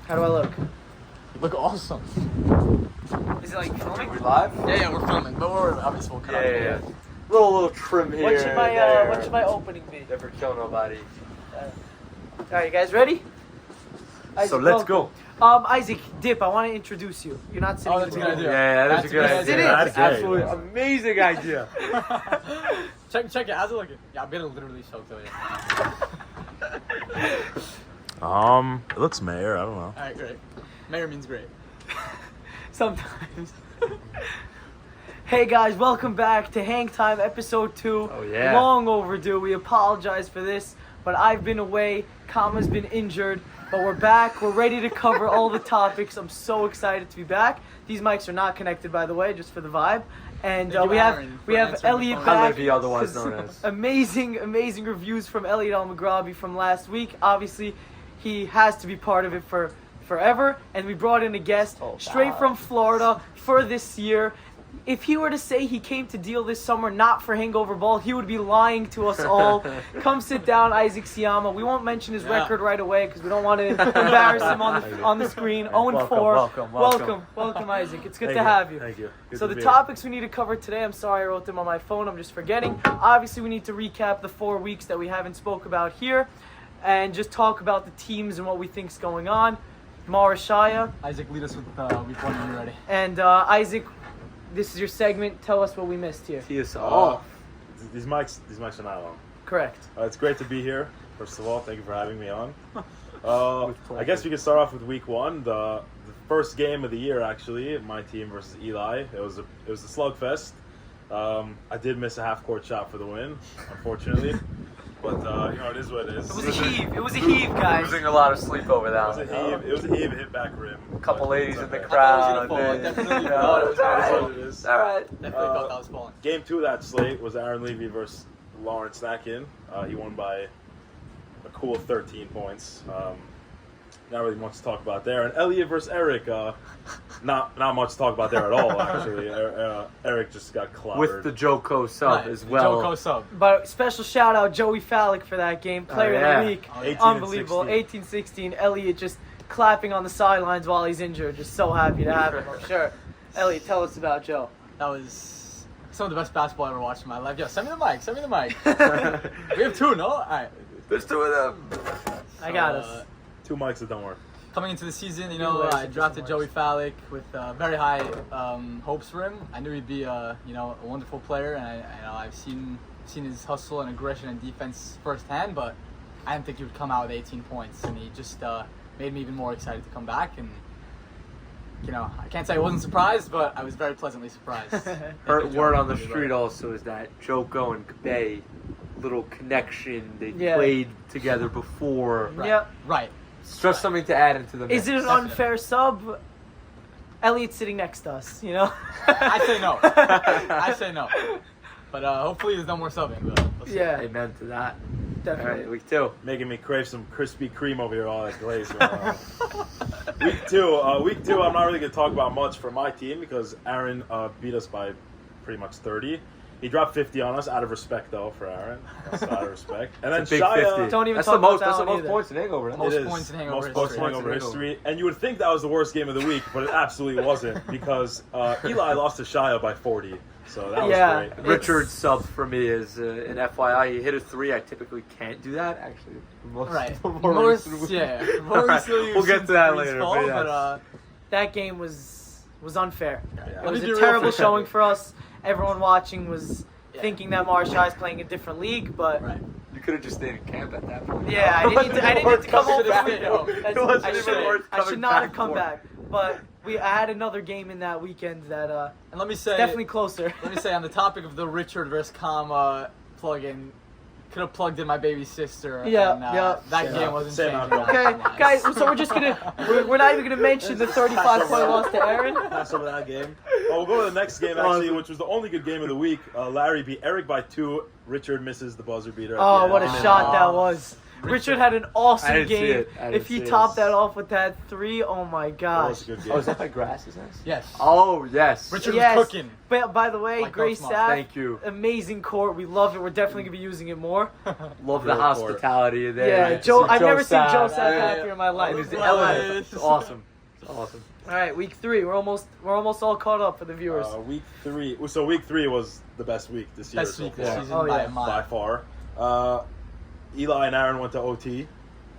How do I look? You look awesome. Is it like filming? We live? Yeah, we're filming, but we're obviously we'll cut out. Yeah. Little trim here. What should my opening be? Never kill nobody. Alright, you guys ready? Isaac, So let's welcome. go. Isaac, Dip, I want to introduce you. You're not sitting Oh, in that's the a good middle. idea. Yeah, that's a good That's idea. it. That's That's absolutely great. amazing idea. Check it. How's it looking? Yeah, I'm getting literally soaked over here. It looks mayor. I don't know. All right, great. Mayor means great. Sometimes. Hey guys, welcome back to Hang Time episode 2. Oh, yeah. Long overdue. We apologize for this, but I've been away. Kama's been injured, but we're back. We're ready to cover all the topics. I'm so excited to be back. These mics are not connected, by the way, just for the vibe. And Thank you, we have Aaron, for Elliot answering the phone. back. Olivia, otherwise 'cause known as. amazing reviews from Elliot Al-Maghrabi from last week. Obviously, he has to be part of it for forever. And we brought in a guest straight from Florida for this year. If he were to say he came to deal this summer not for Hangover Ball, he would be lying to us all. Come sit down, Isaac Siama. We won't mention his record right away because we don't want to embarrass him on the screen. 0-4. Welcome, Isaac. It's good to have you. Thank you. So the topics we need to cover today, I'm sorry I wrote them on my phone, I'm just forgetting. Obviously, we need to recap the 4 weeks that we haven't spoke about here and just talk about the teams and what we think's going on. Marashaya Isaac, lead us with week 1 when you're ready. and Isaac, this is your segment. Tell us what we missed here. Tee us off. These mics are not on. Correct. It's great to be here. First of all, thank you for having me on. I guess we can start off with week 1, the first game of the year. Actually, my team versus Eli. It was a slugfest. I did miss a half-court shot for the win, unfortunately. But it is what it is. It was a heave, guys. Losing a lot of sleep over that It one. was a heave, hit back rim. A couple ladies in the I crowd. thought it was gonna fall. I definitely No, thought it was gonna alright. fall. It is. All right. Definitely thought that was falling. Game 2 of that slate was Aaron Levy versus Lawrence Nakin. He won by a cool 13 points. Not really much to talk about there. And Elliot versus Eric, not much to talk about there at all, actually. Eric just got clobbered. With the Joko sub Right, as the well. Joko sub. But special shout out Joey Fallick for that game. Player of yeah. the week. Oh, yeah. 18 and Unbelievable. 16. 18-16. Elliot just clapping on the sidelines while he's injured. Just so happy to have him, I'm sure. Elliot, tell us about Joe. That was some of the best basketball I ever watched in my life. Yo, send me the mic. We have 2, no? All right. There's 2 of them. I got us. 2 mics that don't work. Coming into the season, I drafted Joey Fallick with very high hopes for him. I knew he'd be a wonderful player, and I've seen his hustle and aggression and defense firsthand, but I didn't think he would come out with 18 points, and he just made me even more excited to come back. And I can't say I wasn't surprised, but I was very pleasantly surprised. Heard word on the street also is that Joko and Kabe, little connection. They played together before. Right. Yeah. Right. It's just something to add into the mix. Is it an unfair sub? Elliot's sitting next to us, I say no. I say no. But hopefully there's no more subbing. But let's see. Yeah, Amen to that. definitely. All right, week 2. Making me crave some Krispy Kreme over here, all that glaze. Week two, I'm not really going to talk about much for my team because Aaron beat us by pretty much 30. He dropped 50 on us out of respect, though, for Aaron. That's out of respect. And then It's a big Shia, 50. Don't even That's talk the most. about That's that the one most either. points in Hangover. Most It is. points in Hangover Most history. points in Hangover history. And you would think that was the worst game of the week, but it absolutely wasn't because Eli lost to Shia by 40. So that was great. Richard's sub for me is an FYI. He hit a 3. I typically can't do that. Actually, Right. More recently we'll get to that later. Fall, But yes. but That game was unfair. Yeah. It was Let me be a real terrible for you. showing for us. Everyone watching was thinking that Marshall is playing a different league, but right. you could have just stayed in camp at that point. yeah, I didn't need to come home Should've back. stayed home. That's- It wasn't I even should- worth I should coming not back have come for. back. But I had another game in that weekend that And let me say, definitely closer. let me say on the topic of the Richard versus Kama plug-in, could have plugged in my baby sister. Yeah, and, yeah. That game wasn't Same changing. outcome. Okay, guys, so we're just we're not even gonna mention the 35-point loss to Aaron. Pass over that game. We'll go to the next game, actually, which was the only good game of the week. Larry beat Eric by 2. Richard misses the buzzer beater. at the Oh, end. what a shot that was. Richard had an awesome I didn't see game. it. I didn't If he see it. topped that off with that 3, oh my That was gosh. a good game. Oh, is that by Grass's house? Yes. Oh, yes. Richard Yes. was cooking. But by the way, Like Gray Coach Moss. Staff, Thank you. amazing court. We love it. We're definitely gonna be using it more. Love the Great hospitality in there. Yeah, Like, Joe. see I've never seen Joe Sapp. Sapp Yeah. happier in my life. And his Nice. element. It's awesome. It's awesome. All right, week 3. We're almost all caught up for the viewers. Week 3. So week 3 was the best week this year. Best so week this far, season Oh, by yeah. a mile. by far. Eli and Aaron went to OT,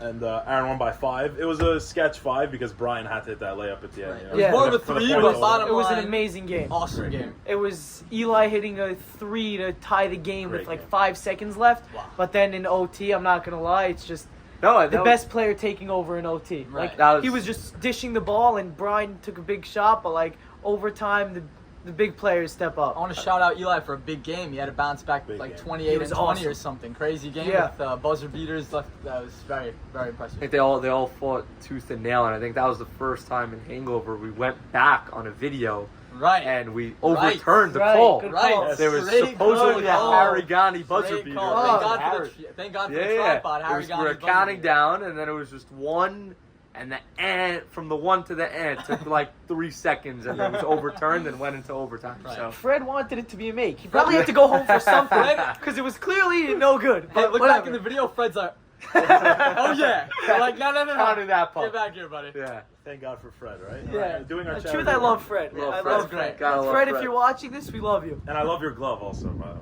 and Aaron won by 5. It was a sketch 5 because Brian had to hit that layup at the end. Right. You It know? was Yeah. more of a For the 3, point but total. bottom It was an line, amazing game. awesome game. It was Eli hitting a 3 to tie the game Great with like game. 5 seconds left. Wow. But then in OT, I'm not gonna lie, it's just No, the best player taking over in OT. Right. Like That was- he was just dishing the ball, and Brian took a big shot. But like overtime, the big players step I up. want to shout out Eli for a big game. He had to bounce back Big like game. 28 He was and 20 or awesome. something. Crazy game Yeah. with buzzer beaters left. That was very, very I impressive. think they all fought tooth and nail, and I think that was the first time in Hangover we went back on a video Right. and we Right. overturned the Right, call. good Right. call. Yes. There was Straight supposedly good a call. Harigani buzzer Great beater. call. Oh. Thank God Harry- for the Yeah, tripod. it Harry was, got we were his buzzer counting beater. down, and then it was just 1, and the ant from the 1 to the ant took like 3 seconds, and then it was overturned and went into overtime. Right. So Fred wanted it to be a make. He probably had to go home for something because it was clearly no good. Hey, But look whatever. back in the video. Fred's like, oh yeah. We're like, no. counting that pump. Get back here, buddy. Yeah. Thank God for Fred, right? Yeah. Doing our The charity truth, I love work. Fred. Love I Fred. love Fred. Gotta love Fred, if Fred. you're watching this, we love you. And I love your glove also, by the way.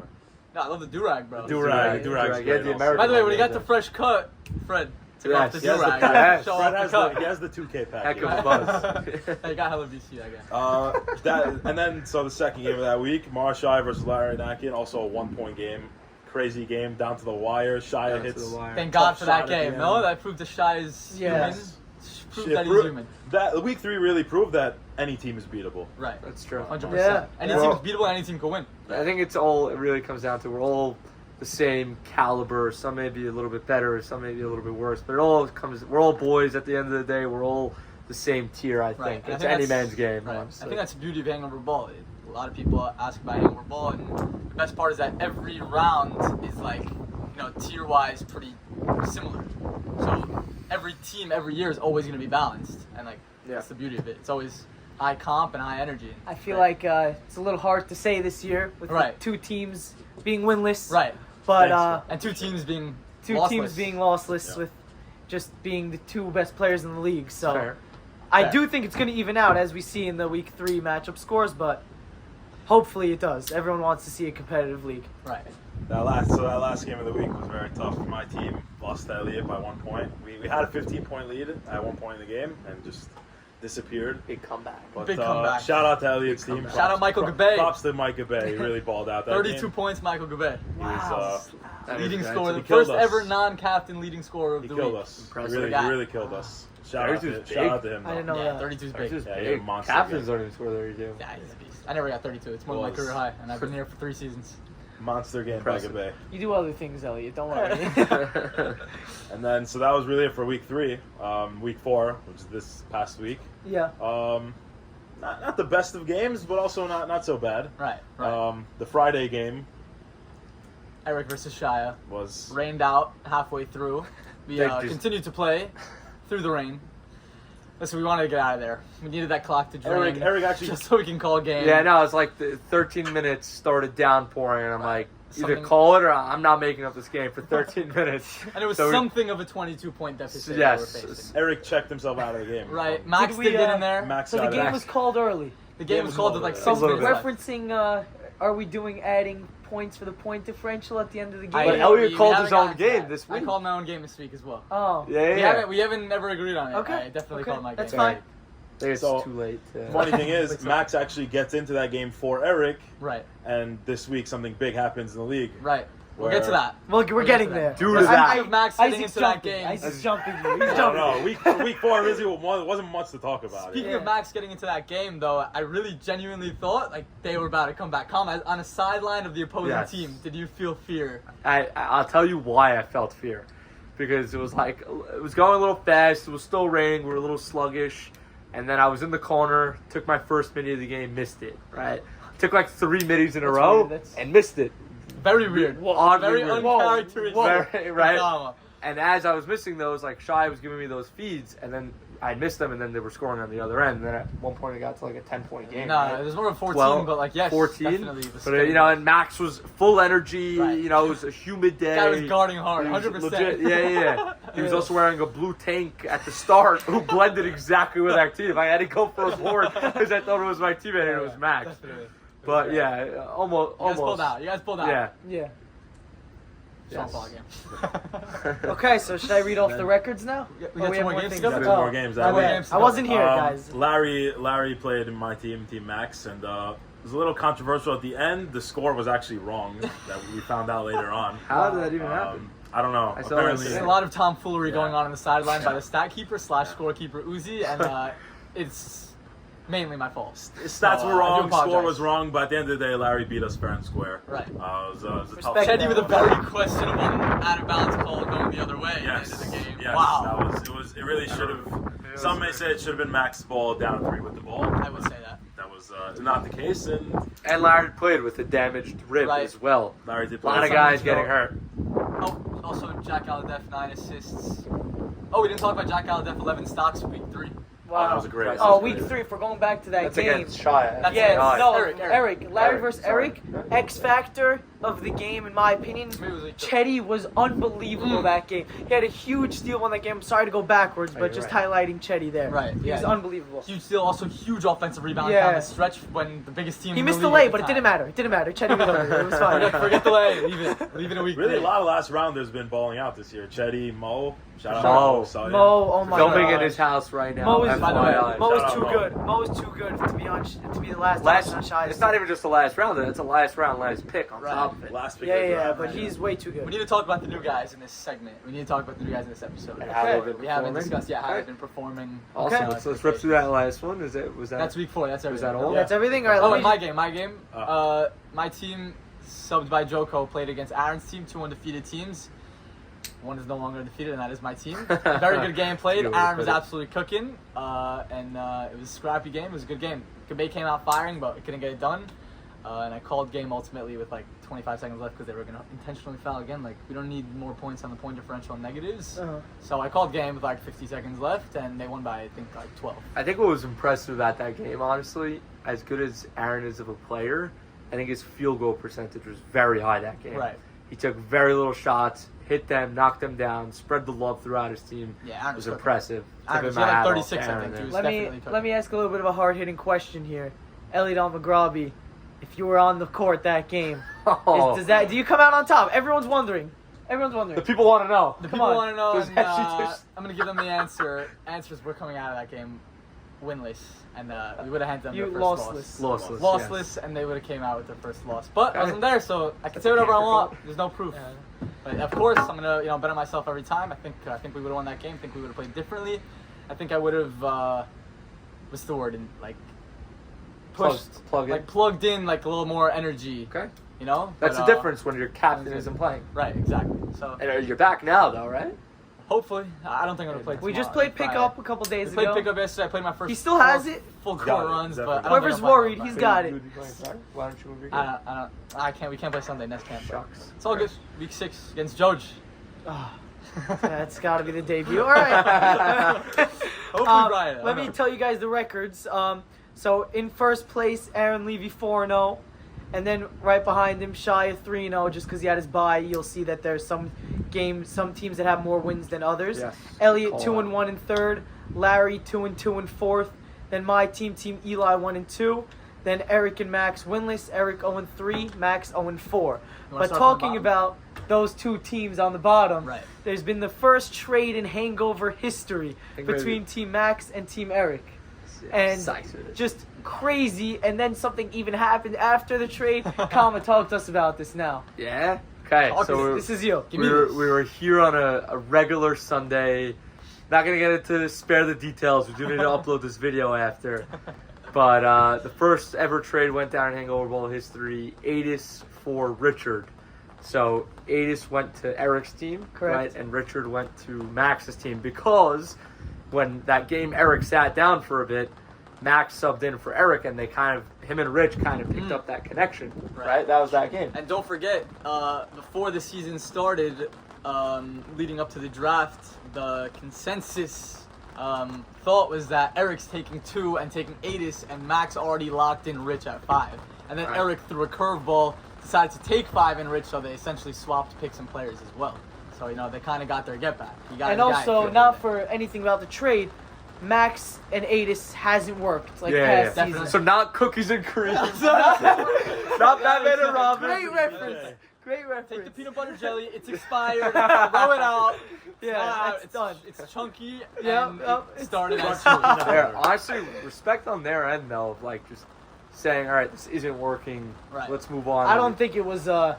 No, I love the do-rag, bro. Do-rag. Do-rag. Do-rag's Yeah, great the also. American By the way, when one, you got yeah. the fresh cut, Fred, took Yes. off the He has the do-rag. pack. Yes. Show Fred off has the the, cut. he has the 2K pack. Heck you of know? a buzz. Hey, you got hella VC, I guess. And then so the second game of that week, Marshai versus Larry Nakin, also a 1-point game, crazy game down to the wire. Shia Down to hits. the wire. Thank Tough God for that shot at the game. end. No, that proved the Shy is Yes. human. Proved Shit, that he's pro- human. That week 3 really proved that any team is beatable. Right. That's true. 100%. Yeah. Any Well- team's beatable, any team can win. I think it really comes down to we're all the same caliber. Some may be a little bit better, some may be a little bit worse, but we're all boys at the end of the day. We're all the same tier, I think. Right. And I It's think any that's- man's game, Right. I honestly. think that's the beauty of hangover ball. A lot of people ask about hangover ball, and the best part is that every round is like, tier-wise pretty similar. So every team every year is always going to be balanced, and like that's the beauty of it. It's always high comp and high energy. I feel like it's a little hard to say this year with the Right. 2 teams being winless. Right. But Thanks, And 2 teams being 2 lossless. teams being lossless Yeah. with just being the 2 best players in the league. So Fair. I Fair. do think it's going to even out as we see in the week 3 matchup scores, but hopefully it does. Everyone wants to see a competitive league. Right. That last game of the week was very tough for my team. Lost to Elliott by 1 point. We had a 15-point lead at one point in the game and just disappeared. Big comeback. But Big comeback. shout out to Elliott's Big team. comeback. Shout out Michael Gabay. Props to Mike Gabay. He really balled out that 32 game. points, Michael Gabay. He was, That Leading is nice. scorer, He the killed first us. ever non-captain leading scorer of He the killed week. us. Impressive. He guy. really killed us. Shout 32 out is to him. I didn't though. know Yeah, that. 32 is big. 32 is Yeah, big. you're a monster Captains game. don't even score 32. Yeah, he's a beast. I never got 32. It's more than my Was. career high, and I've been here for 3 seasons. Monster game Impressive. by Gabay. You do other things, Elliot. Don't worry. And then, so that was really it for week 3. Week 4, which is this past week. yeah. Not the best of games, but also not so bad. Right, right. The Friday game Eric versus Shia. was Rained out halfway through. We They just- continued to play through the rain. Listen, we wanted to get out of there. We needed that clock to drain. Eric actually just so we can call a game. Yeah, no, it's like the 13 minutes started downpouring, and I'm like, either Something- call it or I'm not making up this game for 13 minutes. And it was So we- something of a 22-point deficit Yes. that we were facing. Eric checked himself out of the game. Right. Max Did we, did get in there. Max So the got game it. was called early. The game was called with like a 6 little minutes bit. left. Referencing, are we doing adding points for the point differential at the end of the game? But Elliot we called haven't his own gotten to game that. this I week. called my own game this week as well. Oh. Yeah, We haven't never agreed on it. Okay. I definitely Okay. called my game. That's Yeah. fine. I think it's So, too late. Funny thing is, What's up? Max actually gets into that game for Eric, Right. and this week something big happens in the league. Right. We'll get to Where- that. Well, we're getting to there. that. Due to Speaking that. of Max getting Isaac's into that jumping. game. Isaac's jumping you. He's I don't jumping. know. Week 4 really wasn't much to talk about. Speaking Yeah. of Max getting into that game, though, I really genuinely thought like they were about to come back. On a sideline of the opposing Yes. team, did you feel fear? I'll tell you why I felt fear, because it was like it was going a little fast. It was still raining. We were a little sluggish, and then I was in the corner. Took my first midi of the game, missed it. Right, took like 3 middies in a That's row weird. That's- and missed it. Very weird. Oddly Very weird. uncharacteristic. Very- right. Siama. And as I was missing those, like Shai was giving me those feeds, and then I missed them, and then they were scoring on the other end. And then at one point, it got to like a 10-point game. No, right? it was more than 14, 12, but like yes, 14. definitely. The But spin. and Max was full energy. Right. You know, it was a humid day. Guy was guarding hard, He was 100%. legit- yeah. He was also wearing a blue tank at the start, who blended exactly with that team. I had to go for a board because I thought it was my teammate and it was Max. Definitely. But yeah, almost. You guys pulled out. You guys pulled out. Yeah. Yeah. Strong Yes. ball game. Okay, so should I read off the records now? We Or got two have more games to things go. There's Oh, more games. my More bad. games to I go. wasn't here, guys. Larry played in my team, Team Max, and it was a little controversial at the end. The score was actually wrong that we found out later on. How did that even happen? I don't know. I saw Apparently, that. There's a lot of tomfoolery Yeah. going on the sideline by the stat keeper / scorekeeper Uzi, and it's mainly my fault. stats So, were I do wrong, score apologize. was wrong, but at the end of the day, Larry beat us fair and square. Right. It was a tough Respect Teddy that. with a very questionable out of bounds call going the other way Yes. at the end of the game. Yes. Wow. It really should have. Some may say it should have been Max's ball down 3 with the ball. I would say that. That was not the case, and And Larry played with a damaged rib Right. as well. Larry did A play. lot of some guys good getting stuff. hurt. Oh, also Jack Aladef 9 assists. Oh, we didn't talk about Jack Aladef 11 stocks week 3. Oh, that was a great. Oh, that was week great. 3, if we're going back to that That's game. against Shai. That's Yeah, Nice. no, Eric. Larry Eric, versus sorry. Eric. X factor of the game, in my opinion. Maybe it was like Chetty was unbelievable that game. He had a huge steal on that game. I'm sorry to go backwards, Oh, but you're just right. highlighting Chetty there. Right, He was yeah. unbelievable. huge steal, also huge offensive rebound Yeah. down the stretch when the biggest team He in missed the the league lay, at but the it didn't time. matter. It didn't matter. Chetty was over. It was fine. Forget the lay. Leave it a week. Really, 3. a lot of last rounders been balling out this year. Chetty, Mo, shout out Mo. Sawyer. Mo, oh my Filming god. in his house right now. Mo is, By the way, Mo is shout out too Mo. good. Mo is too good to be on to be the last on Shy's It's not even just the last round. It's a last round, last pick on Right. top of it. Last pick Yeah, of the yeah, draft. but he's way too We good. need to talk about the new guys in this segment. We need to talk about the new guys in this episode. And how Okay. they've been We haven't performing. discussed yet how Okay. they've been performing. Awesome. Okay. Let's rip through that last one. Was that? That's week 4. That's everything. that all? That's everything. All right, Oh, let and me. my game. My team, subbed by Joko, played against Aaron's team, 2 undefeated teams. One is no longer undefeated, and that is my team. Very good game played. Good way to Aaron was put it. absolutely cooking, and it was a scrappy game. It was a good game. Kabay came out firing, but it couldn't get it done. And I called game ultimately with like 25 seconds left because they were going to intentionally foul again. Like, we don't need more points on the point differential and negatives. Uh-huh. So I called game with like 50 seconds left, and they won by, I think, like 12. I think what was impressive about that game, honestly, as good as Aaron is of a player, I think his field goal percentage was very high that game. Right. He took very little shots, hit them, knocked them down, spread the love throughout his team. Yeah, It Aaron was was cooking. impressive. Aaron Tip was of my like hat off 36, to I Aaron think, there. he was Let definitely me cooking. ask a little bit of a hard hitting question here, Elliot Al-Maghrabi. If you were on the court that game, Oh. do you come out on top? Everyone's wondering. The people want to know. The Come people on. want to know, Does and that she just- I'm going to give them the answer. Answers were coming out of that game winless, and we would have handed them You their first lossless. loss. Lossless. Lossless, yes. and they would have came out with their first loss. But I Okay. wasn't there, so I can say whatever I want. There's no proof. But of course, I'm gonna bet on myself every time. I think we would have won that game. I think we would have played differently. I think I would have what's the word? Like pushed, Plug in. like plugged in, like a little more energy. Okay. You know. That's But, the difference when your captain isn't playing. Right. Exactly. So And you're back now, though, right? hopefully, I don't think I'm gonna play. We just tomorrow. played pick Friday. up a couple days We played ago. pickup yesterday. I played my first. He still has it? Full Got court it, runs, but definitely. I don't Whoever's think I'm worried, playing he's on got Friday. it. Why don't you move your I can't. We can't play Sunday. Nest can't. Play. Shucks. It's all good. Week 6 against George. That's got to be the debut. All right. Hopefully, Brian. Let me tell you guys the records. So in first place, Aaron Levy 4-0. And then right behind him, Shia 3-0, just because he had his bye. You'll see that there's some teams that have more wins than others. Yes. Elliot Call 2-1 in third, Larry 2-2 in fourth. Then my team Eli 1-2. Then Eric and Max winless. Eric 0-3, Max 0-4. But start from the talking bottom? about those two teams on the bottom, Right. there's been the first trade in hangover history think between maybe- Team Max and Team Eric. And just crazy, and then something even happened after the trade. Kama, talk to us about this now. Yeah? Okay, Talk so to we're, This is you. Give me we this. were here on a regular Sunday. Not going to get into spare the details. We do need to upload this video after. But the first ever trade went down in Hangover Bowl history. Adis for Richard. So Adis went to Eric's team, Correct. right? And Richard went to Max's team because when that game Eric sat down for a bit, Max subbed in for Eric, and him and Rich kind of picked up that connection, right? That was that game. And don't forget, before the season started, leading up to the draft, the consensus thought was that Eric's taking 2 and taking Adis, and Max already locked in Rich at 5. And then Right. Eric threw a curveball, decided to take 5 and Rich, so they essentially swapped picks and players as well. So, you know, they kind of got their get back. He got And his guy also, at not field. for anything about the trade, Max and Adis hasn't worked like Yeah, past yeah. season. So not cookies and cream. not Batman and Robin. Great reference. Yeah. Great reference. Take the peanut butter jelly, it's expired, throw it out. Yeah, It's it's done. It's chunky, Yep, and yep, it it's started as done. two. Yeah, honestly, respect on their end though, of like just saying, all right, this isn't working. Right. Let's move on. I don't think it was the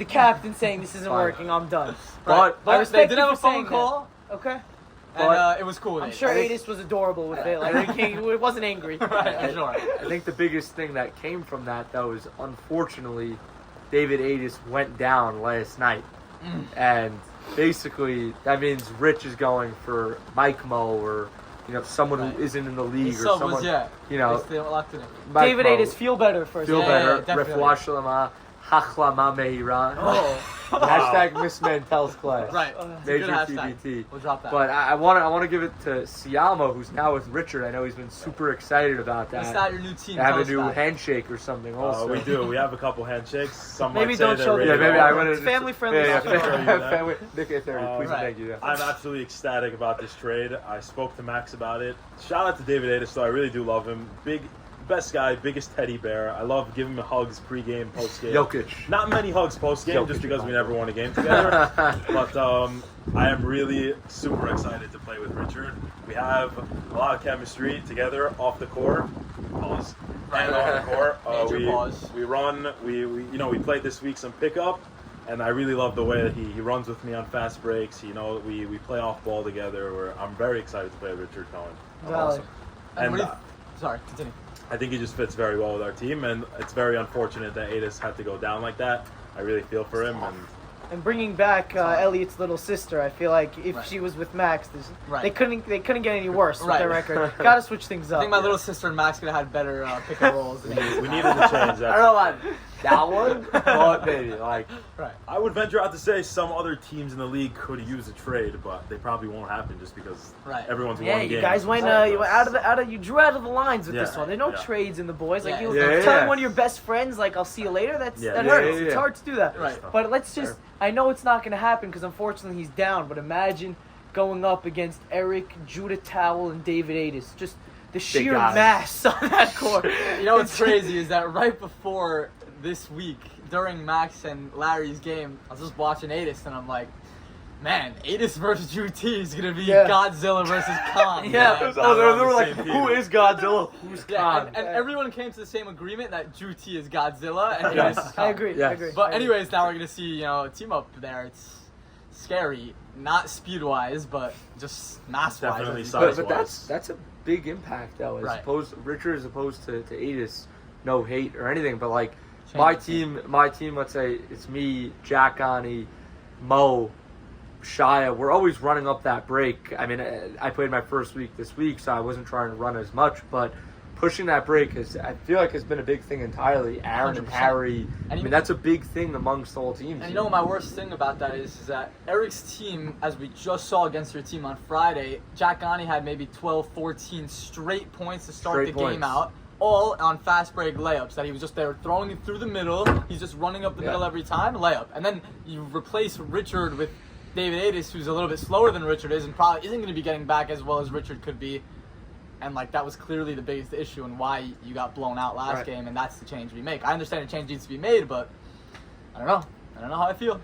captain saying this isn't Fine. working. I'm done. But I They respect did you have a for phone saying call, Okay. and But- it was cool. I'm sure Adis was adorable with it. Like he wasn't angry. Right, sure. I think the biggest thing that came from that though is unfortunately, David Adis went down last night, and basically that means Rich is going for Mike Mo or someone Right. who isn't in the league His or sub someone was, yeah. you know They locked it in. Mike David Mo. Adis, feel better first. Feel Yeah, better. definitely. Refuah Shlema, Hachlama Meira. Oh. Hashtag Miss Mantel's class. Right. It's a good Major hashtag. TBT. We'll drop that. But I want to give it to Siama, who's now with Richard. I know he's been super excited about What's that. that, your new team? Have Tell a us new about it. handshake or something. Also, We do. We have a couple handshakes. Some Maybe might say don't they're show the Yeah, radio. maybe I would It's have. family-friendly Yeah, stuff. family. Nick 30. Please right. and thank you. Yeah. I'm absolutely ecstatic about this trade. I spoke to Max about it. Shout out to David Adis, though. I really do love him. Best guy, biggest teddy bear. I love giving him hugs pregame, postgame. Jokic. Not many hugs postgame, Jokic, just because we fine. never won a game together. But I am really super excited to play with Richard. We have a lot of chemistry together off the court. Pause. And on the court, Major pause. we run. We played this week some pickup. And I really love the way that he runs with me on fast breaks. We play off ball together. I'm very excited to play with Richard Cohen. Valid. And what And do sorry, continue. I think he just fits very well with our team, and it's very unfortunate that Adis had to go down like that. I really feel for him, and And bringing back Elliot's little sister, I feel like if Right. she was with Max, Right. they couldn't get any worse with Right. their record. Got to switch things I up. think my little sister and Max could have had better pick and rolls. Than we needed to change that. I don't know about that one, but maybe Right. I would venture out to say some other teams in the league could use a trade, but they probably won't happen just because Right. everyone's Yeah, won you games. guys went you went you drew out of the lines with Yeah. this one. There's no Yeah. trades in the boys. Like Yeah. you Yeah, telling yeah. one of your best friends, like I'll see you later. That Yeah. hurts. Yeah, It's yeah. hard to do that. Right. But let's just. I know it's not going to happen because unfortunately he's down. But imagine going up against Eric, Judah Towell, and David Adis. Just the sheer guys. mass on that court. You know what's crazy is that right before this week, during Max and Larry's game, I was just watching Adis and I'm like, man, Adis versus Drew T is gonna be Yeah. Godzilla versus Khan. Yeah. man. Oh, they were the like, same team. who is Godzilla? Who's Yeah, Khan? and everyone came to the same agreement that Drew T is Godzilla and Yeah. Adis is Khan. I agree. I Yes. agree. But anyways, now we're gonna see a team up there. It's scary, not speed wise, but just mass wise. Definitely But, size-wise. that's a big impact though. As Right. opposed Richard as opposed to Adis, no hate or anything, but like Change my team. Let's say it's me, Jack Ani, Mo, Shia. We're always running up that break. I mean, I played my first week this week, so I wasn't trying to run as much, but pushing that break I feel like has been a big thing entirely. Aaron and 100%. Harry. And I you- mean, that's a big thing amongst all teams. And you know what my worst thing about that is that Eric's team, as we just saw against your team on Friday, Jack Ani had maybe 12, 14 straight points to start Straight the game points. out, all on fast break layups that he was just there throwing it through the middle. He's just running up the Yeah. middle every time, layup. And then you replace Richard with David Adis, who's a little bit slower than Richard is and probably isn't going to be getting back as well as Richard could be. And that was clearly the biggest issue and why you got blown out last Right. game, and that's the change we make. I understand a change needs to be made, but I don't know. I don't know how I feel.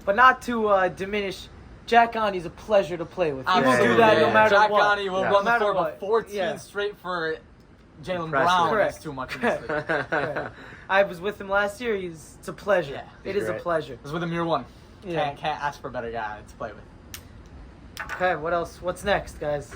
But not to diminish, Jack Ani's a pleasure to play with. He will Absolutely. do that no Yeah. matter Jack what. Ani will Yeah. run No the matter floor, what. but 14 Yeah. straight for Jalen Impressive. Brown Correct. is too much in this league. Yeah. I was with him last year. It's a pleasure. Yeah, it he's is a great. pleasure. It was with Amir one. Yeah. Can't ask for a better guy to play with. Okay, what else? What's next, guys?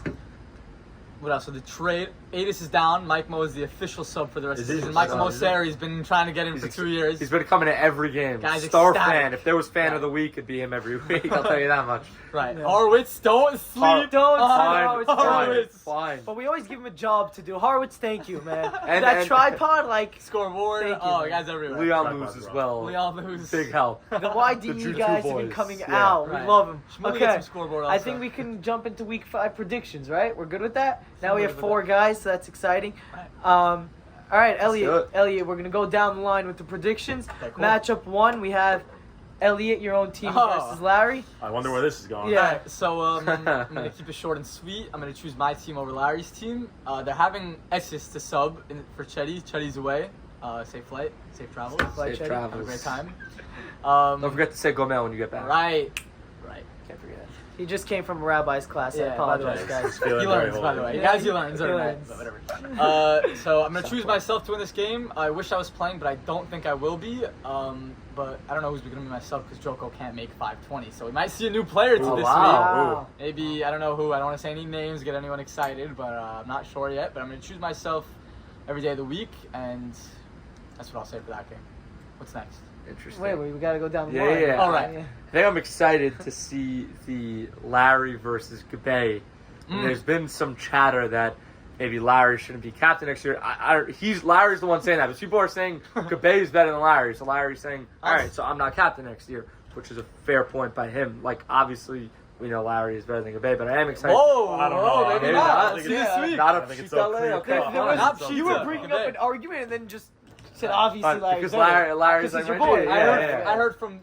What else? So the trade, Adis is down. Mike Mo is the official sub for the rest of the Is he? season. Michael Oh, is he? Moseri's been trying to get him for 2 years. He's been coming to every game. Guy's Star ecstatic. fan. If there was fan Right. of the week, it'd be him every week. I'll tell you that much. Right. Yeah. Horowitz, don't sleep. Don't on sleep. Fine, Horowitz. fine. But we always give him a job to do. Horowitz, thank you, man. And- that and- tripod, like, Scoreboard. Thank you, Oh, man. guys everywhere. Leon Tripod's moves as wrong. well. Leon lose. Big help. the The YDE Juju guys have been boys. coming Yeah. out. Right. We love them. Shmuley Okay. gets some scoreboard I also. think we can jump into week 5 predictions, right? We're good with that? Now I'm we good have with 4 guys, so that's exciting. Right. All right, do Elliot. it. Elliot, we're going to go down the line with the predictions. Okay, cool. Matchup 1, we have Elliot, your own team, Oh. versus Larry. I wonder where this is going. Yeah. Alright, so I'm gonna keep it short and sweet. I'm gonna choose my team over Larry's team. They're having Essis to sub for Chetty. Chetty's away. Safe flight, safe travels. Like Safe Chetty. Have a travels. great time. Don't forget to say Gomel when you get back. Right. Can't forget. He just came from a rabbi's class. I Yeah, by the apologize, way. guys. Feeling He very learns, by the holy. way. Yeah, Guys, he learns. he Every learns. night, but whatever. So I'm gonna choose myself to win this game. I wish I was playing, but I don't think I will be. But I don't know who's gonna be my sub because Joko can't make 520. So we might see a new player Oh, this wow. week. Maybe I don't know who. I don't want to say any names, get anyone excited, but I'm not sure yet. But I'm gonna choose myself every day of the week, and that's what I'll say for that game. What's next? Interesting. Wait, we got to go down the Yeah, line. yeah. All right. I think I'm excited to see the Larry versus Gabe. There's been some chatter that maybe Larry shouldn't be captain next year. Larry's the one saying that, but people are saying Gabe is better than Larry. So Larry's saying, all right, so I'm not captain next year, which is a fair point by him. Like, obviously, we know Larry is better than Gabe, but I am excited. Whoa! I don't know. whoa, I maybe think not. it's- See this week. Not I a think it's Pshita so LA? clear Okay, cut. There fine. was- Not you were Pshita. bringing Okay. up an argument and then just said, obviously, Larry's because better. Larry's Because like he's my your boy. dude. I Yeah, heard, yeah, yeah. I heard from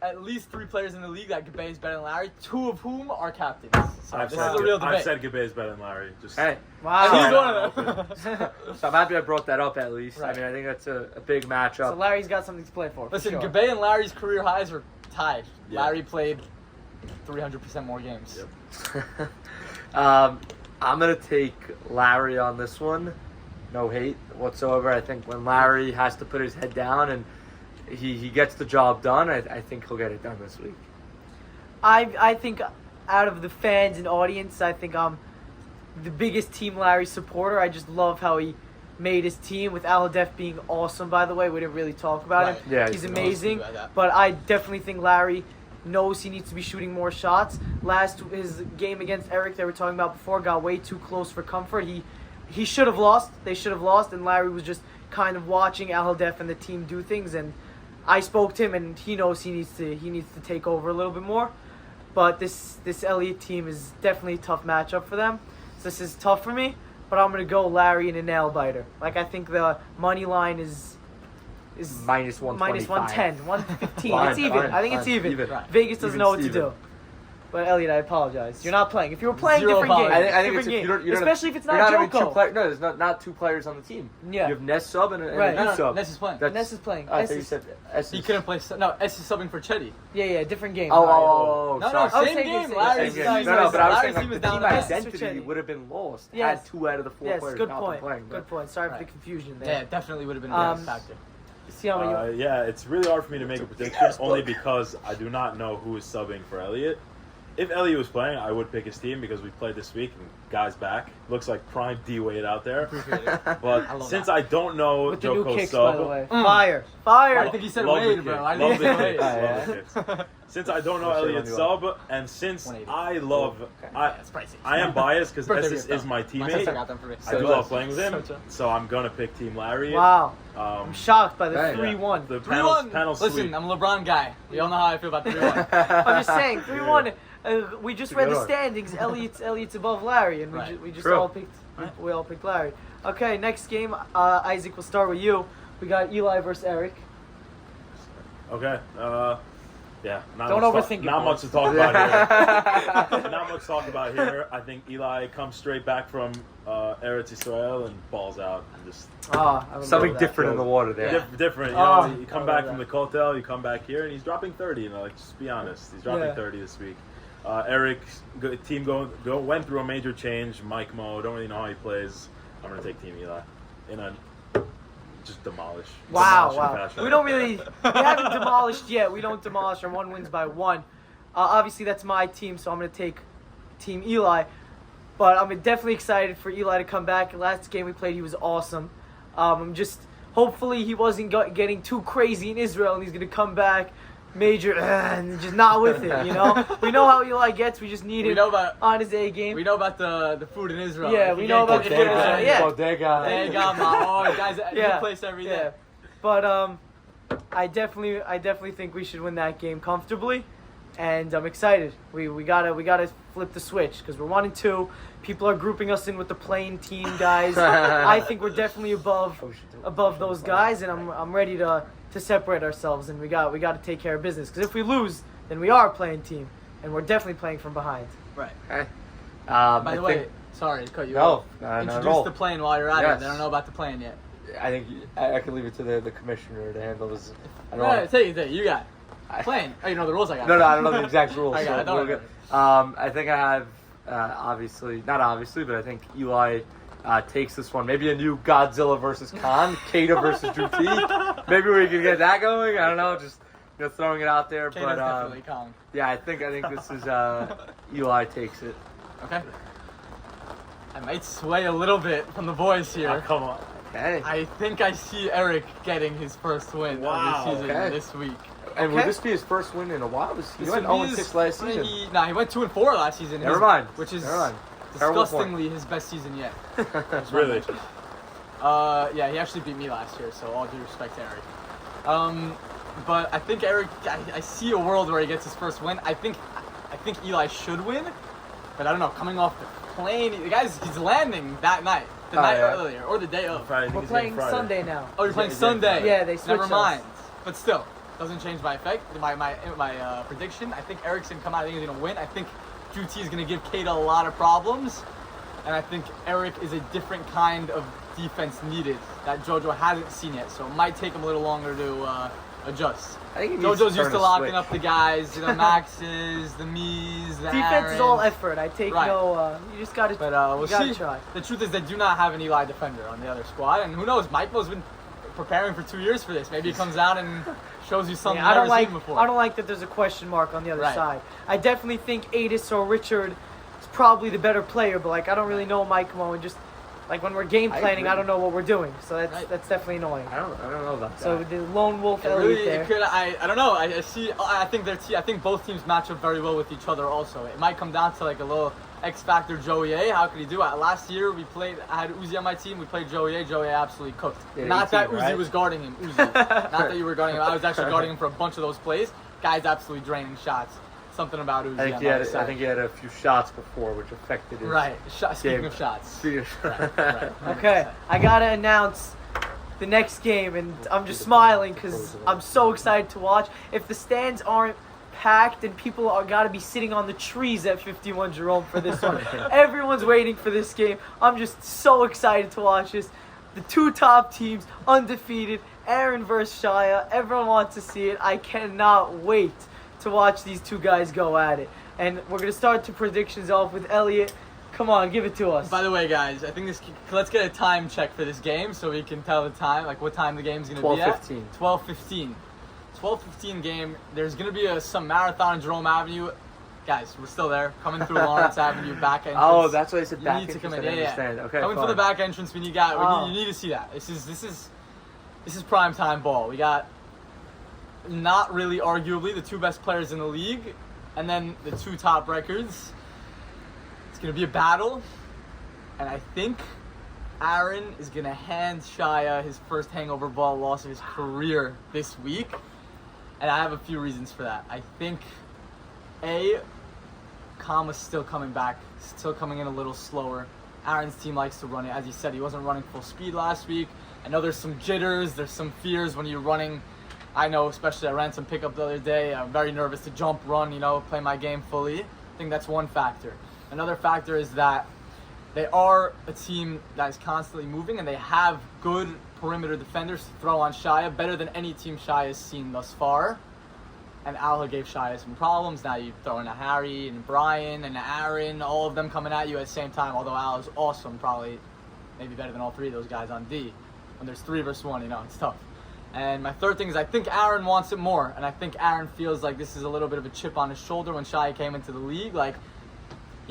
at least 3 players in the league that Gabe is better than Larry, 2 of whom are captains. So I've this said, is a real debate. I've said Gabe is better than Larry. Just Hey, Wow. And he's Sorry. one of them. so I'm happy I brought that up at least. Right. I mean, I think that's a big matchup. So Larry's got something to play for. Listen, sure. Gabe and Larry's career highs were tied. Yeah. Larry played 300% more games. Yep. I'm gonna take Larry on this one. No hate whatsoever. I think when Larry has to put his head down and he gets the job done, I think he'll get it done this week. I think out of the fans and audience, I think I'm the biggest Team Larry supporter. I just love how he made his team with Aladef being awesome, by the way. We didn't really talk about Right. him. Yeah, he's he's amazing. awesome about that. But I definitely think Larry knows he needs to be shooting more shots. His game against Eric they were talking about before got way too close for comfort. He should have lost. They should have lost, and Larry was just kind of watching Aladef and the team do things. And I spoke to him, and he knows he needs to take over a little bit more. But this Elliott team is definitely a tough matchup for them. So this is tough for me, but I'm gonna go Larry in a nail biter. Like I think the money line is Minus 125. minus 110, 115. Fine, It's even. fine, I think it's fine. even. Even. Right. Vegas doesn't Even know what to Steven. do. But Elliot, I apologize. You're not playing. If you were playing, 0 different game. apologies. I think different it's, game. you don't, Especially if it's you're not having Joko. No, there's not 2 players on the team. Yeah. You have Ness sub and Right. a No, new no, sub. Ness is playing. That's- Ness is playing. I Ness thought you is- said S He is- couldn't play. No, S is subbing for Chetty. Yeah, different game. Oh, All right. oh, No, sorry. no, I was same thinking game. same- Larry's same No, game. no, but I was Larry's saying team like, is the down team to Ness. identity Chetty. would have been lost Yes. had 2 out of the 4 Yes, players good not point. been playing. Good point. Sorry for the Right. confusion Yeah, there. it definitely would have been a Um, big factor. Siama, you Yeah, it's really hard for me to make a prediction only because I do not know who is subbing for Elliot. If Elliot was playing, I would pick his team because we played this week and guy's back. Looks like prime D Wade out there. Appreciate it. But I love since that. I don't know with the new Joko's kicks, sub, by the way. Mm. Fire. I Fire. think he said love the Wade, kick. bro. I Love think he the said kicks. Wade. Love the kicks. Since I don't know Especially when Elliot's you sub, and since 180. I love, I, That's pricey. I am biased because Birthday Estes gift, is my though. My sister teammate. got them for me. I do So love does. playing with him, So does. so I'm gonna pick Team Larry. Wow. Um, I'm shocked by the Right. 3-1. The 3-1. panel's Listen, sweet. I'm a LeBron guy. We all know how I feel about 3-1. I'm just saying, 3-1. We just It's a read good the one. standings. Elliot's above Larry, and Right. we just True. all picked. We all picked Larry. Okay, next game. Isaac, we'll start with you. We got Eli versus Eric. Okay. Yeah. Not Don't much overthink it, Not boys. much to talk about here. Not much to talk about here. I think Eli comes straight back from Eretz Israel and balls out and just I would Something love that. different in the water there. Yeah. different. You Oh, know, you come I back love from the Kotel, you come back here, and he's dropping 30. You know, like just be honest, he's dropping Yeah. 30 this week. Eric's team went through a major change. Mike Mo, don't really know how he plays. I'm gonna take Team Eli in a just demolish. Wow, demolishing wow. fashion. We don't really, we haven't demolished yet. We don't demolish. Our 1 wins by 1. Obviously, that's my team, so I'm going to take Team Eli. But I'm definitely excited for Eli to come back. Last game we played, he was awesome. I'm just hopefully he wasn't getting too crazy in Israel, and he's gonna come back major and just not with it. You know, we know how Eli gets. We just need him on his A game. We know about the food in Israel. Yeah, we know about the food in Israel. Yeah, Bodega, oh, guys, yeah, new place every day. Yeah. But I definitely think we should win that game comfortably, and I'm excited. We gotta flip the switch because we're 1-2. People are grouping us in with the playing team guys. I think we're definitely above those guys, and I'm ready to separate ourselves, and we got to take care of business. Because if we lose, then we are a playing team, and we're definitely playing from behind. Right. Okay. By the way, sorry to cut you off. Introduce the plane while you're at it. They don't know about the plane yet. I think I can leave it to the commissioner to handle this. I don't know. Take it. You got it. Plane. Oh, you know the rules I got. No, I don't know the exact rules. I got it. I think I have, not obviously, but I think Eli takes this one. Maybe a new Godzilla versus Khan, Kata versus Drew T. Maybe we can get that going. I don't know, just throwing it out there. Kata's but definitely Khan. Yeah, I think this is Eli takes it. Okay. I might sway a little bit from the boys here. Oh, come on. Okay. I think I see Eric getting his first win of the season this week. And would this be his first win in a while? He went 0-6 last season. He went 2-4 last season. Never mind. Which is disgustingly his best season yet. Really? Yeah, he actually beat me last year, so all due respect to Eric. But I think Eric, I see a world where he gets his first win. I think Eli should win, but I don't know. Coming off the plane, he's landing that night, the night earlier, or the day of. We're playing Sunday now. Oh, you're playing Sunday. Yeah, they switched. Never mind. But still, doesn't change my prediction. I think Eric's gonna come out. I think he's gonna win. I think Drew T is gonna give Kata a lot of problems, and I think Eric is a different kind of defense needed that JoJo hasn't seen yet. So it might take him a little longer to adjust. I think JoJo's used to locking up the guys, the Maxes, the Mees, the defense Aarons. is all effort. I take no. You just got to. But we'll see. Try. The truth is, they do not have an Eli defender on the other squad, and who knows? Michael's been preparing for 2 years for this. Maybe he comes out and shows you something I don't never seen before. I don't like that there's a question mark on the other side. I definitely think Adis or Richard is probably the better player, but I don't really know Mike Mo, and just when we're game planning, I don't know what we're doing. So that's definitely annoying. I don't know about that. So the lone wolf Elliot there. I don't know. I think both teams match up very well with each other. Also, it might come down to a little X factor. Joey A. How could he do it? Last year I had Uzi on my team. We played Joey A. Joey A. absolutely cooked. Not 18, that Uzi was guarding him. Uzi. Not that you were guarding him. I was actually guarding him for a bunch of those plays. Guy's absolutely draining shots. Something about Uzi. I think he had a few shots before, which affected his Speaking of shots. Right. Okay, I gotta announce the next game, and I'm just smiling because I'm so excited to watch. If the stands aren't packed and people are gotta be sitting on the trees at 51 Jerome for this one, everyone's waiting for this game. I'm just so excited to watch this. The two top teams, undefeated, Aaron versus Shia. Everyone wants to see it. I cannot wait to watch these two guys go at it. And we're going to start the predictions off with Elliot. Come on, give it to us. By the way, guys, I think let's get a time check for this game so we can tell the time, what time the game's going to be at. 12:15. 12:15 game. There's going to be some marathon on Jerome Avenue. Guys, we're still there. Coming through Lawrence Avenue, back entrance. Oh, that's why I said back entrance. You need to come in. Yeah. Okay, coming through the back entrance, you need to see that. This is prime time ball. We got not really arguably the two best players in the league, and then the two top records. It's going to be a battle, and I think Aaron is going to hand Shia his first hangover ball loss of his career this week, and I have a few reasons for that. I think, Kama's still coming back, still coming in a little slower. Aaron's team likes to run it. As he said, he wasn't running full speed last week. I know there's some jitters, there's some fears when you're running. I know, especially I ran some pickup the other day. I'm very nervous to jump, run, play my game fully. I think that's one factor. Another factor is that they are a team that is constantly moving, and they have good perimeter defenders to throw on Shia, better than any team Shia has seen thus far. And Al gave Shia some problems. Now you throw in a Harry and Brian and Aaron, all of them coming at you at the same time, although Al is awesome, probably maybe better than all three of those guys on D. When there's 3 versus 1, it's tough. And my third thing is I think Aaron wants it more, and I think Aaron feels like this is a little bit of a chip on his shoulder when Shia came into the league.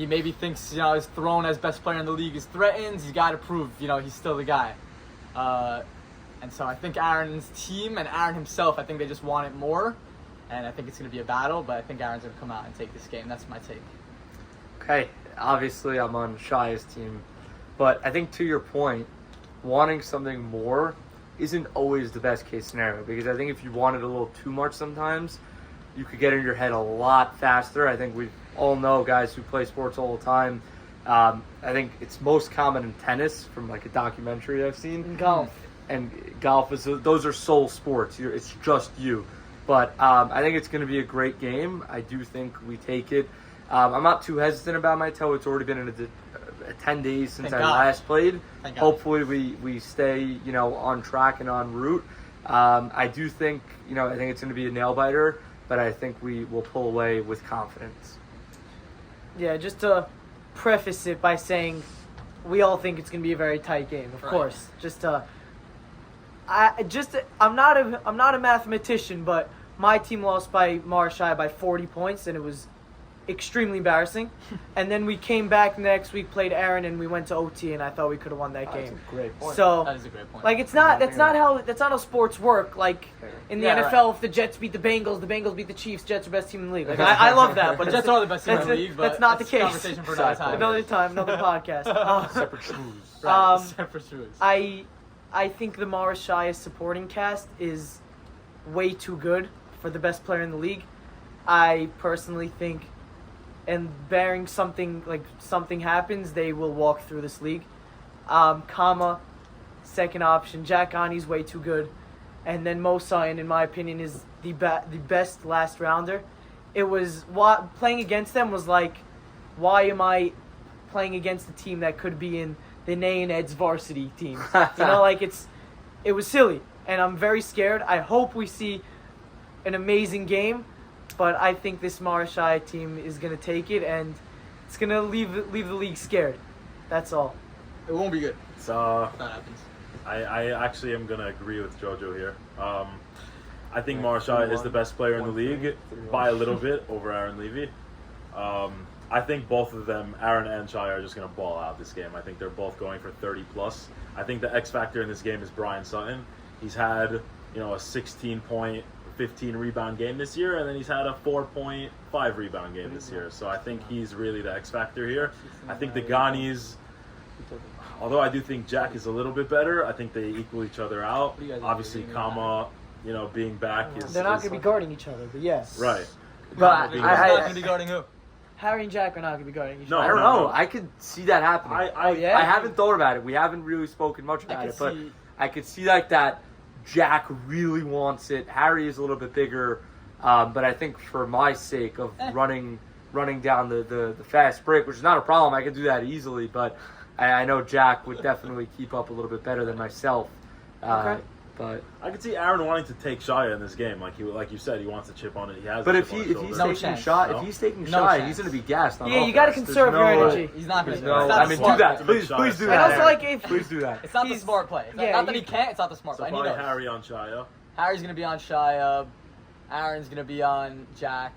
he maybe thinks, his throne as best player in the league is threatened. He's got to prove, he's still the guy. And so I think Aaron's team and Aaron himself, I think they just want it more. And I think it's going to be a battle, but I think Aaron's going to come out and take this game. That's my take. Okay, obviously I'm on Shia's team, but I think to your point, wanting something more isn't always the best case scenario, because I think if you want it a little too much sometimes, you could get in your head a lot faster. I think we all know guys who play sports all the time. I think it's most common in tennis from like a documentary I've seen. And golf. And golf those are soul sports. It's just you. But I think it's going to be a great game. I do think we take it. I'm not too hesitant about my toe. It's already been in 10 days since Thank I God. last played. Thank God. Hopefully we stay on track and en route. I do think I think it's going to be a nail biter, but I think we will pull away with confidence. Yeah, just to preface it by saying we all think it's going to be a very tight game, of Right. course. I'm not a mathematician, but my team lost by Marshall by 40 points, and it was extremely embarrassing. And then we came back next week, played Aaron, and we went to OT, and I thought we could have won that game. That's a great point. So, That is a great point. like, that's not how sports work. Like in the Yeah, NFL, if the Jets beat the Bengals beat the Chiefs. Jets are best team in the league. Like I love that, but the Jets are the best team in the league, but that's not the a case. conversation for another time. Another time, another podcast. Separate shoes. Right, Um, separate shoes. I think the Marashaya supporting cast is way too good for the best player in the league. I personally think, and bearing something happens, they will walk through this league. Second option, Jack Ani's way too good, and then Mo Sayan, in my opinion, is the best last rounder. It was playing against them was like, why am I playing against a team that could be in the Nay and Ed's varsity team? It was silly, and I'm very scared. I hope we see an amazing game, but I think this Marashai team is going to take it, and it's going to leave the league scared. That's all. It won't be good So if that happens. I actually am gonna agree with Jojo here. I think Marshall is the best player in the league by a little bit over Aaron Levy. I think both of them, Aaron and Shai, are just gonna ball out this game. I think they're both going for 30 plus. I think the X factor in this game is Brian Sutton. He's had a 16 point, 15 rebound game this year, and then he's had a 4.5 rebound game this year. So I think he's really the X factor here. I think the Ghanis, although I do think Jack is a little bit better, I think they equal each other out. Obviously, Kama, being back is... They're not going to be guarding each other, but yes. Right. But Who's not going to be guarding who? Harry and Jack are not going to be guarding each No, other. I don't know. I could see that happening. yeah? I haven't thought about it. We haven't really spoken much about it, but I could see like that. Jack really wants it. Harry is a little bit bigger, but I think for my sake of running down the fast break, which is not a problem, I could do that easily. But I know Jack would definitely keep up a little bit better than myself. Okay. But I could see Aaron wanting to take Shia in this game, like you said, he wants to chip on it. He has. but a if chip on he's his shoulder. No taking chance. shot, No? if he's taking No shot, chance. he's going to be gassed on Yeah, you got to offense. conserve There's your no- energy. He's not going to No, do it. I mean, do that. Please do And that. also, like, if Please do that. It's not the He's- smart play. It's yeah, not that you- he can't, it's not the smart So play. And he probably knows. Harry on Shia, Harry's going to be on Shia. Aaron's going to be on Jack.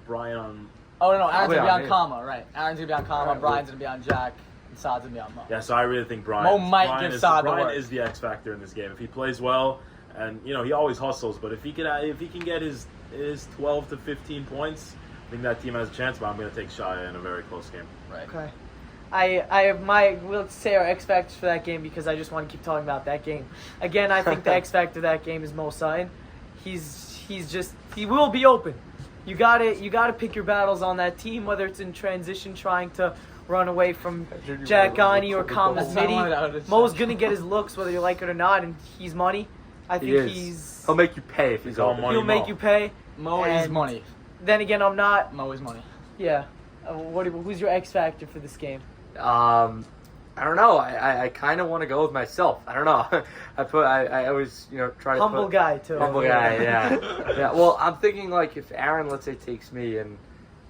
Brian on. Oh, no, Aaron's going to be yeah, on yeah. Kama, right. Aaron's going to be on Kama, Right, Brian's going to be on Jack, and Saad's going to be on Mo. Yeah, so I really think Brian. Mo might Brian give is, Saad the Brian work. is the X factor in this game. If he plays well, and he always hustles, but if he can get his 12 to 15 points, I think that team has a chance. But I'm going to take Shia in a very close game. Right. Okay. I have we'll say our X factors for that game because I just want to keep talking about that game. Again, I think the X factor of that game is Mo Sutton. He will be open. You gotta pick your battles on that team, whether it's in transition trying to run away from Jack Gani or Kama's That's not what I midi. would've Mo's said. gonna get his looks whether you like it or not, and he's money. I He think is. He'll make you pay if he's all open. money. he'll make Mo. you pay. Mo is And money. Then again, I'm not. Mo is money. Yeah. Who's your X factor for this game? I don't know. I kind of want to go with myself. I don't know. I always try to Humble put, guy too. Humble guy, yeah. Yeah. Well, I'm thinking like if Aaron, let's say, takes me and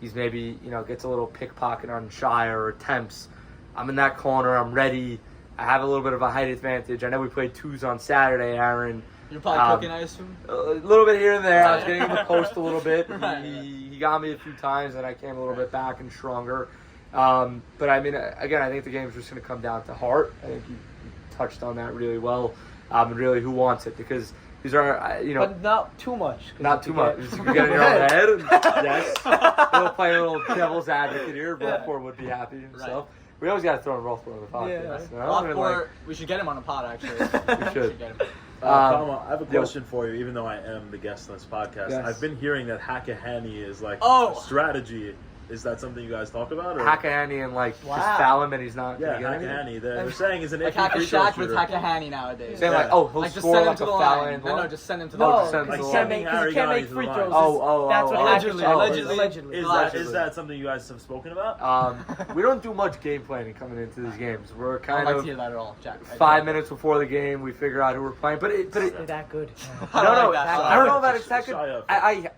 he's maybe gets a little pickpocket on Shire or attempts, I'm in that corner. I'm ready. I have a little bit of a height advantage. I know we played twos on Saturday, Aaron. You're probably cooking, I assume? A little bit here and there. I was getting him to post a little bit. Right. He got me a few times, and I came a little bit back and stronger. But I mean, again, I think the game's just going to come down to heart. I think you touched on that really well, and really who wants it, because these are, But not too much. not too much. You get in your own head. And, yes, we'll play a little devil's advocate here. Rothbard would be happy himself. We always got to throw in Rothbard on the podcast. Yeah. Rothbard, we should get him on a pod, actually. We should. Get him. Kama, I have a question for you, even though I am the guest on this podcast. Yes. I've been hearing that Hackahani is like Oh! a strategy. Is that something you guys talk about? Or? Hackahani and just Wow. foul him and he's not Yeah, going to get anything. Hackahani. They're saying is an Like iffy free throw Hack-a-Shaq with shooter. Hackahani nowadays. Saying Yeah. he'll Like, just score send him like to a the foul line. and No, just send him to the No, line. just send because him he to can't the make, line. cause he can't make Harry free got throws. his line. That's what Allegedly, Hackett allegedly. Allegedly. Is that something you guys have spoken about? We don't do much game planning coming into these games. We're I kind don't like of to hear that at all, Jack. 5 minutes before the game, we figure out who we're playing. But it They're that good. I no, don't like that. I don't know about it. Just Second, shy of.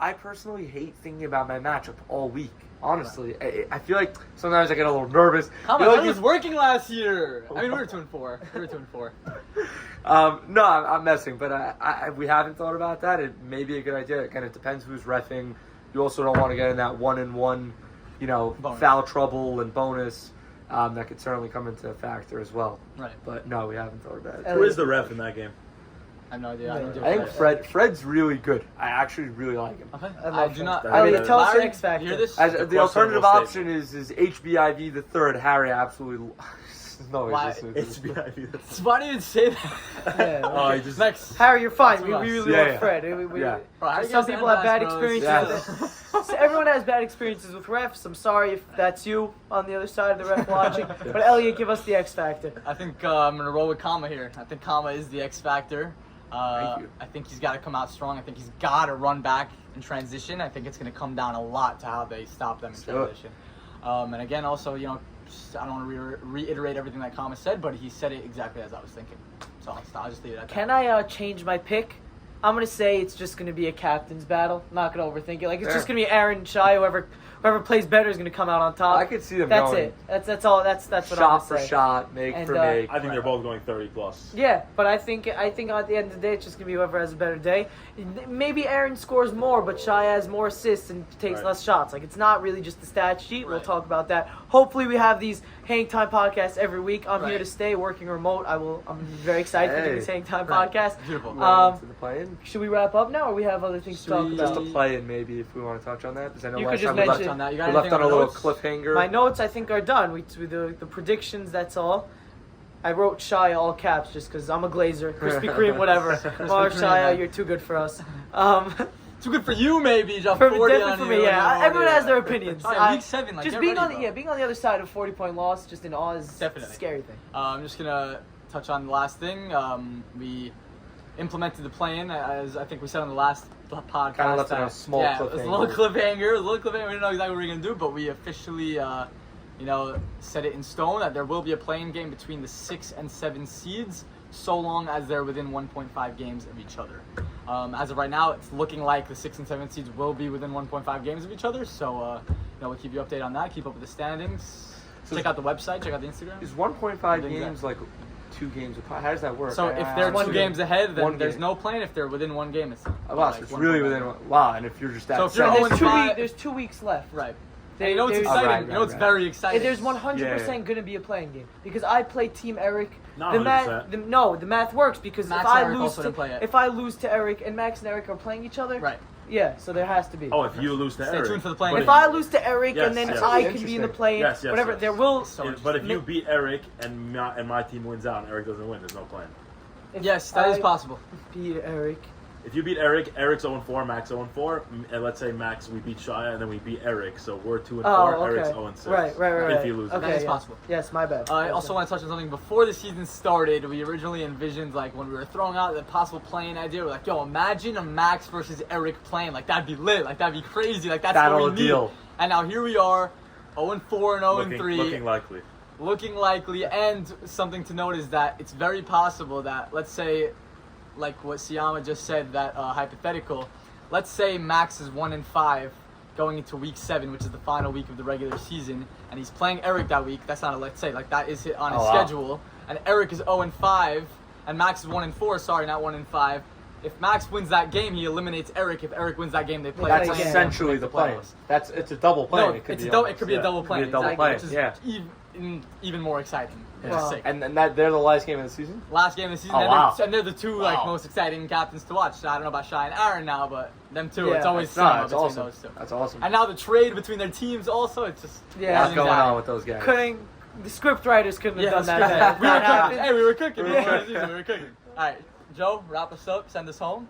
I personally hate thinking about my matchup all week. Honestly, I feel like sometimes I get a little nervous. How You know, much was working last year? I mean, we were 2-4. We were 2-4. No, I'm messing, but we haven't thought about that. It may be a good idea. Again, it depends who's reffing. You also don't want to get in that 1-and-1, Bonus. foul trouble and bonus. That could certainly come into a factor as well. Right. But no, we haven't thought about it. Who is the ref in that game? I have no idea. I don't do I think it. Fred's really good. I actually really like him. Okay. I I love do Fred. not. Elliot, tell us your Larry, X factor. Hear this? As The the alternative questionable option is HBIV the third. Harry absolutely. No, Why- it's HBIV. Why didn't you say that? Yeah. Oh, he just Next. Harry, you're fine. We That's us. really Yeah, want yeah. Fred. Yeah. Bro, how do you Some guys people have bad analyze, bros? experiences. Yeah. So everyone has bad experiences with refs. I'm sorry if that's you on the other side of the ref watching. But Elliot, give us the X factor. I think I'm gonna roll with Kama here. I think Kama is the X factor. Thank you. I think he's got to come out strong. I think he's got to run back in transition. I think it's going to come down a lot to how they stop them in do it. transition. And again, also, I don't want to reiterate everything that Kama said, but he said it exactly as I was thinking. So I'll just leave it at that. Can I change my pick? I'm gonna say it's just gonna be a captain's battle. I'm not gonna overthink it. Like it's just Fair. gonna be Aaron and Shai. Whoever plays better is gonna come out on top. I could see them That's going it. That's all. That's what I'm shot gonna for say. shot, make And, for I make. I think they're both going 30 plus. Yeah, but I think at the end of the day, it's just gonna be whoever has a better day. Maybe Aaron scores more, but Shai has more assists and takes Right. less shots. Like it's not really just the stat sheet. We'll Right. talk about that. Hopefully, we have these Hang Time podcasts every week. I'm here Right. to stay, working remote. I'm very excited for Hey. doing this Hang Time Right. podcast. Beautiful. To the play-in. Should we wrap up now, or we have other things to talk Sweet. Just about? a play-in, maybe, if we want to touch on that. Because I know You last could just time we left, mention- on that. You got we left anything on a on little notes? cliffhanger. My notes, I think, are done. We the predictions. That's all. I wrote Shai all caps just because I'm a Glazer. Krispy Kreme, whatever. Mar Kreme, Shai, man. you're too good for us. Too good for you, maybe. Drop For 40 definitely on for you, me, yeah. you know, Everyone has their opinions. Week 7, like, just get being ready, on bro. being on the other side of 40-point loss, just in awe is Definitely. a scary thing. I'm just gonna touch on the last thing. We implemented the plan, as I think we said on the last podcast. Kinda left it on a small It was a little cliffhanger. cliffhanger. We didn't know exactly what we were gonna do, but we officially, set it in stone that there will be a playing game between the 6 and 7 seeds, so long as they're within 1.5 games of each other. As of right now, it's looking like the 6 and 7 seeds will be within 1.5 games of each other. So, we'll keep you updated on that. Keep up with the standings. So Check out the website. Check out the Instagram. Is 1.5 Exactly. games like 2 games apart? How does that work? So if they're one 2 game. games ahead, then One there's game. no plan. If they're within 1 game, it's wow, so it's really within. Wow, and if you're just at So if you're seven- There's 0-5 there's 2 weeks left. right. They- And you know what's there's- exciting? Right, you know what's right. very exciting? There's 100% Yeah. going to be a playing game because I play Team Eric. Not the 100%. math, the math works because Max if I and Eric lose also didn't play yet. if I lose to Eric and Max and Eric are playing each other, right. yeah, so there has to be. Oh, if you lose to Stay Eric. tuned for the playing But If I lose to Eric Yes, and then yes. I That's can be in the interesting. play, Yes, yes, whatever, yes. there will. So but if you Ma- beat Eric and my team wins out and Eric doesn't win, there's no plan. if Yes, that is I possible. Beat Eric. If you beat Eric, Eric's 0-4, Max 0-4, and let's say Max we beat Shia and then we beat Eric, so we're 2-4, Oh, okay. Eric's 0-6. Right. If you lose, Okay, That is yeah. possible. Yes, my bad. I also want to touch on something. Before the season started, we originally envisioned, like, when we were throwing out the possible playing idea, we're like, yo, imagine a Max versus Eric playing. Like, that'd be lit. Like, that'd be crazy. Like, that's Battle what we of need. deal. And now here we are, 0-4 and 0-3. looking likely. Looking likely, and something to note is that it's very possible that, let's say, like what Siama just said, that hypothetical, let's say Max is 1-5 going into week 7, which is the final week of the regular season, and he's playing Eric that week. That's not a let's say, like that is hit on his Oh, wow. schedule, and Eric is 0-5, and Max is 1-4. Sorry, not 1-5. if Max wins that game, he eliminates Eric. If Eric wins that game, they play. That's That's again. essentially the play. playoffs. It's a double play. No, it could it's be a double. It almost- could be a double play. Could be a double exactly, play, which is yeah. even more exciting. Which Wow. is sick. And they're the last game of the season. Last game of the season, Oh, and, wow. and they're the two like Wow. most exciting captains to watch. I don't know about Shy and Aaron now, but them two. Yeah. It's always No, cinema that's between awesome. those two. That's awesome. And now the trade between their teams also. It's just Yeah. What's everything's going happening. on with those guys? Couldn't the script writers couldn't have done that's that? good. We were That cooking. happened. Hey, we were cooking. Yeah. We were cooking. All right, Joe, wrap us up. Send us home.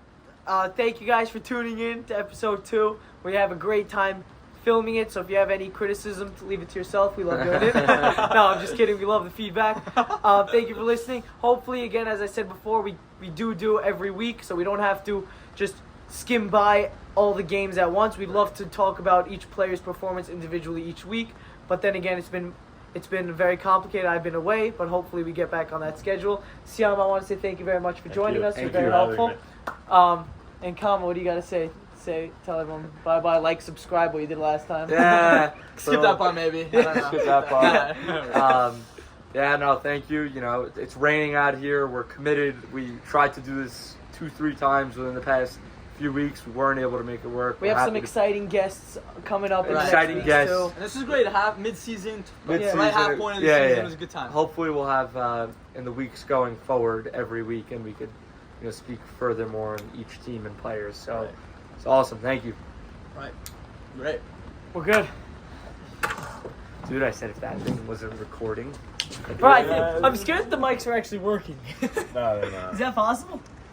Thank you guys for tuning in to episode 2. We have a great time filming it, so if you have any criticism, leave it to yourself. We love doing it. No, I'm just kidding. We love the feedback. Thank you for listening. Hopefully, again, as I said before, we do every week, so we don't have to just skim by all the games at once. We'd love to talk about each player's performance individually each week, but then again, it's been very complicated. I've been away, but hopefully we get back on that schedule. Siama, I want to say thank you very much for joining us. You're Thank very you for having helpful. me. And Kama, what do you got to say? Tell everyone bye-bye, like, subscribe, what you did last time. Yeah. Skip that part, maybe. I don't know. Skip that part. Yeah, no, thank you. You know, it's raining out here. We're committed. We tried to do this 2-3 times within the past few weeks. We weren't able to make it work. We We're have some happy to- exciting guests coming up in the Exciting next guests. weeks, And this is great. Half mid-season, Mid-season, right half point of the season. It was a good time. Hopefully, we'll have in the weeks going forward every week, and we could, speak furthermore on each team and players. So Right. it's awesome. Thank you, Right. Great. We're good. dude. I said if that thing wasn't recording. Bro, I'm scared that the mics are actually working. No, they're not. Is that possible?